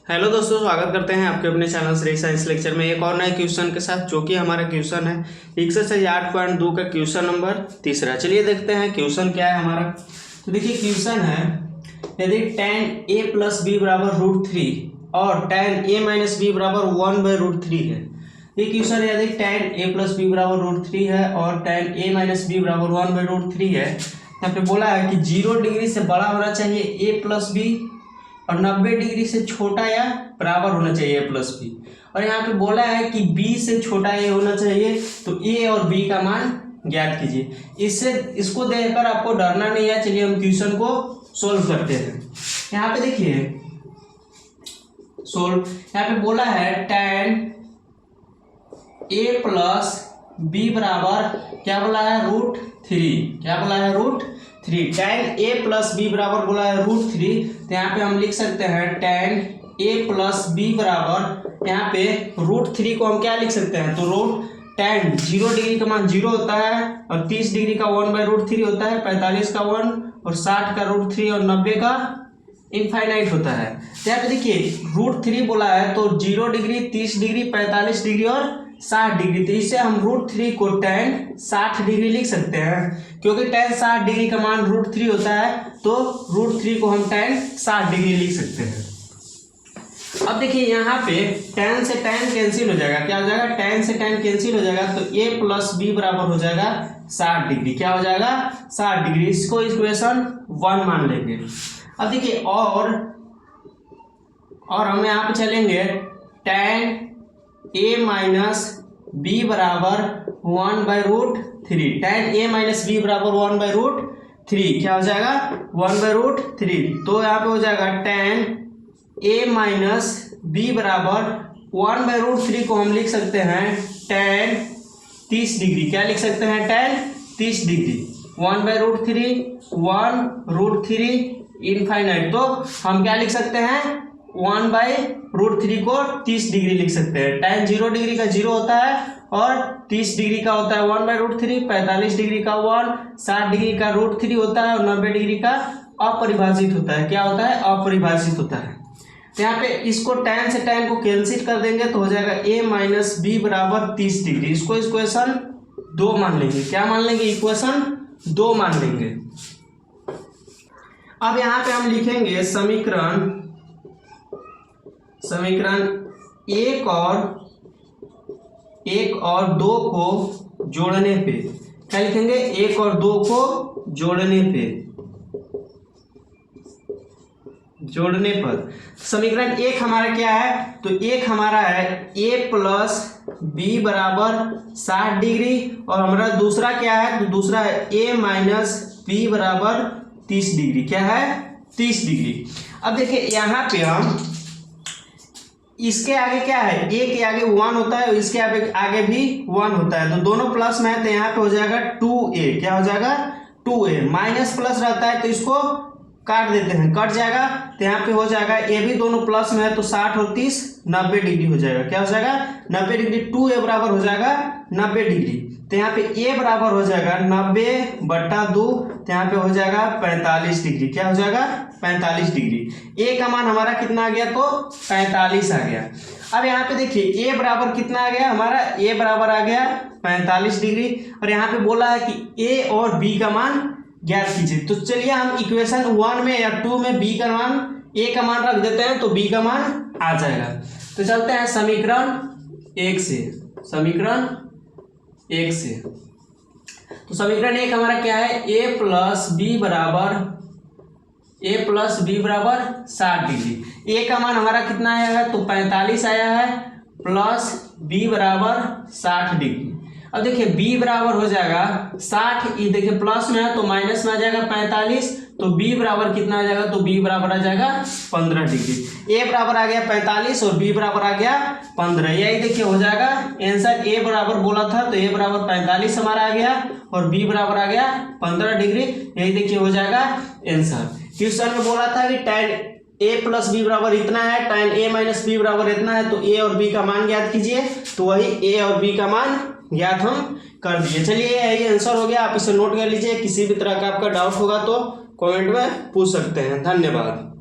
Hello दोस्तों, स्वागत करते हैं आपके अपने चैनल श्री साइंस लेक्चर में एक और नए क्वेश्चन के साथ, जो कि हमारा क्वेश्चन है एक्सरसाइज 8.2 का क्वेश्चन नंबर 3। चलिए देखते हैं क्वेश्चन क्या है हमारा। तो देखिए क्वेश्चन है, यदि tan a प्लस बी बराबर √3 और tan a माइनस बी बराबर 1/√3 है। ये क्वेश्चन है, यदि tan a प्लस बी बराबर √3 है और tan a माइनस बी बराबर 1/√3 है। यहाँ पे बोला है कि 0 डिग्री से बड़ा होना चाहिए a प्लस बी और 90 डिग्री से छोटा या बराबर होना चाहिए a प्लस बी। और यहाँ पे बोला है कि b से छोटा a होना चाहिए, तो a और b का मान ज्ञात कीजिए। इसको देखकर आपको डरना नहीं है। चलिए हम क्वेश्चन को सोल्व करते हैं। यहाँ पे देखिए सोल्व, यहाँ पे बोला है tan a प्लस बी बराबर क्या बोला है √3। क्या बोला है √3। tan a प्लस बी बराबर बोला है √3। तो यहाँ पे हम लिख सकते हैं tan a प्लस बी बराबर, यहाँ पे √3 को हम क्या लिख सकते हैं, तो tan 0 डिग्री का मान 0 होता है और 30 डिग्री का 1/√3 होता है, 45 का 1 और 60 का √3 और 90 का इनफाइनाइट होता है। तो यहाँ पे देखिए √3 बोला है, तो 0 डिग्री, 30 डिग्री, 45 डिग्री और 60 डिग्री। तो इससे हम √3 को tan 60 डिग्री लिख सकते हैं, क्योंकि tan 60 डिग्री का मान √3 होता है, तो √3 को हम tan 60 डिग्री लिख सकते हैं। अब देखिए यहाँ पे tan से tan कैंसिल हो जाएगा। क्या हो जाएगा, tan से tan कैंसिल हो जाएगा, तो a प्लस बी बराबर हो जाएगा 60 डिग्री। क्या हो जाएगा 60 डिग्री। इसको इक्वेशन 1 मान लेंगे। अब देखिए और हम यहाँ पे चलेंगे tan a माइनस बी बराबर 1/√3। tan a माइनस बी बराबर 1/√3 क्या हो जाएगा 1/√3। तो यहाँ पे हो जाएगा tan a माइनस बी बराबर 1/√3 को हम लिख सकते हैं tan 30 डिग्री। क्या लिख सकते हैं, tan 30 डिग्री। 1/√3 1√3 इनफाइनाइट, तो हम क्या लिख सकते हैं 1/√3 को 30 डिग्री लिख सकते हैं। tan 0 डिग्री का 0 होता है और 30 डिग्री का होता है 1/√3, 45 डिग्री का 1, 60 डिग्री का √3 होता है और 90 डिग्री का अपरिभाषित होता है। क्या होता है, अपरिभाषित होता है। तो यहाँ पे इसको tan से tan को कैंसिल कर देंगे, तो हो जाएगा a माइनस बी बराबर 30 डिग्री। इसको इक्वेशन 2 मान लेंगे। क्या मान लेंगे, इक्वेशन 2 मान लेंगे। अब यहाँ पे हम लिखेंगे समीकरण 1 और 2 को जोड़ने पे। क्या लिखेंगे, 1 और 2 को जोड़ने पर समीकरण 1 हमारा क्या है, तो 1 हमारा है a प्लस बी बराबर 60 डिग्री और हमारा दूसरा क्या है, तो दूसरा है a माइनस बी बराबर 30 डिग्री। क्या है 30 डिग्री। अब देखिए यहाँ पे हम इसके आगे क्या है, a के आगे 1 होता है और इसके आगे भी 1 होता है, तो दोनों प्लस में है, तो यहाँ पे हो जाएगा 2a। क्या हो जाएगा 2a। माइनस प्लस रहता है तो इसको काट देते हैं, कट जाएगा, तो यहाँ पे हो जाएगा a भी दोनों प्लस में है, तो 60 और 30 90 डिग्री हो जाएगा। क्या हो जाएगा 90 डिग्री। 2a बराबर हो जाएगा 90 डिग्री। तो यहाँ पे a बराबर हो जाएगा 90/2, तो यहाँ पे हो जाएगा 45 डिग्री। क्या हो जाएगा 45 डिग्री। a का मान हमारा कितना आ गया, तो 45 आ गया। अब यहाँ पे देखिए a बराबर कितना आ गया हमारा, a बराबर आ गया 45 डिग्री और यहाँ पे बोला है कि a और b का मान ज्ञात कीजिए। तो चलिए हम इक्वेशन 1 में या 2 में b का मान, a का मान रख देते हैं, तो b का मान आ जाएगा। तो चलते हैं समीकरण 1 से। तो समीकरण 1 हमारा क्या है, a प्लस बी बराबर 60 डिग्री। a का मान हमारा कितना आया है, तो 45 आया है, प्लस b बराबर 60 डिग्री। अब देखिए b बराबर हो जाएगा 60, ये देखिए प्लस में है तो माइनस में आ जाएगा 45, तो b बराबर कितना आ जाएगा, तो b बराबर आ जाएगा 15 डिग्री। a बराबर आ गया 45 और b बराबर आ गया 15। यही देखिए हो जाएगा आंसर। a बराबर बोला था तो a बराबर 45 हमारा आ गया और b बराबर आ गया 15 डिग्री। यही देखिए हो जाएगा आंसर। क्वेश्चन में बोला था कि tan a प्लस बी बराबर इतना है, tan a माइनस बी बराबर इतना है, तो a और b का मान ज्ञात कीजिए। तो वही a और b का मान ज्ञात हम कर दिए। चलिए यही आंसर हो गया, आप इसे नोट कर लीजिए। किसी भी तरह का आपका डाउट होगा तो कमेंट में पूछ सकते हैं। धन्यवाद।